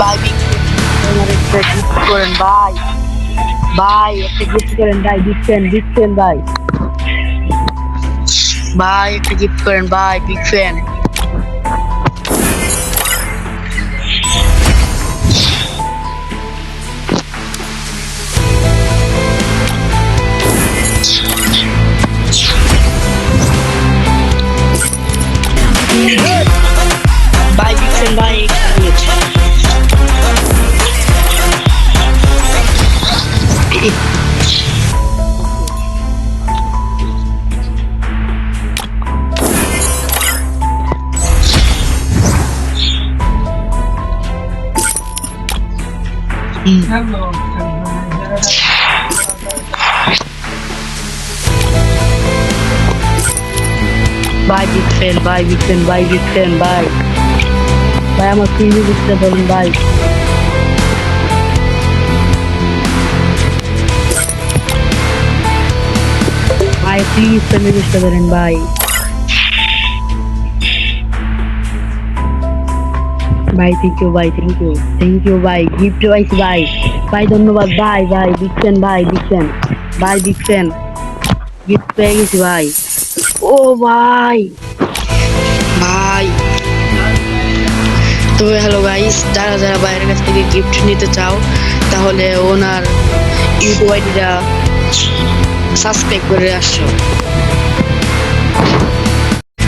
ভাই আমার একটা গিফট করেন ভাই, ভাই একটা গিফট করেন ভাই, বিগ ফ্যান ভাই, ভাই একটা গিফট করেন ভাই, বিগ ফ্যান। ভাই বিগ ফ্যান ভাই, ভাই বিগ ফ্যান ভাই, বিগ ফ্যান ভাই, বিগ ফ্যান ভাই, ভাই আমার টিভি বুঝতে বলুন ভাই। ভাই প্লিজ তুমি বুঝতে পারেন ভাই, ভাই থ্যাংক ইউ ভাই, থ্যাংক ইউ ভাই, গিফট পাইছি ভাই, ভাই ধন্যবাদ ভাই, ভাই বিগ ফ্যান ভাই, বিগ ফ্যান ভাই, বিগ ফ্যান গিফট পেয়ে গেছি ভাই। ও ভাই, ভাই তো হ্যালো গাইস, যারা যারা বাইরের কাছ থেকে গিফট নিতে চাও তাহলে ওনার ইউটিউব আইডিটা সাবস্ক্রাইব করে আসছো।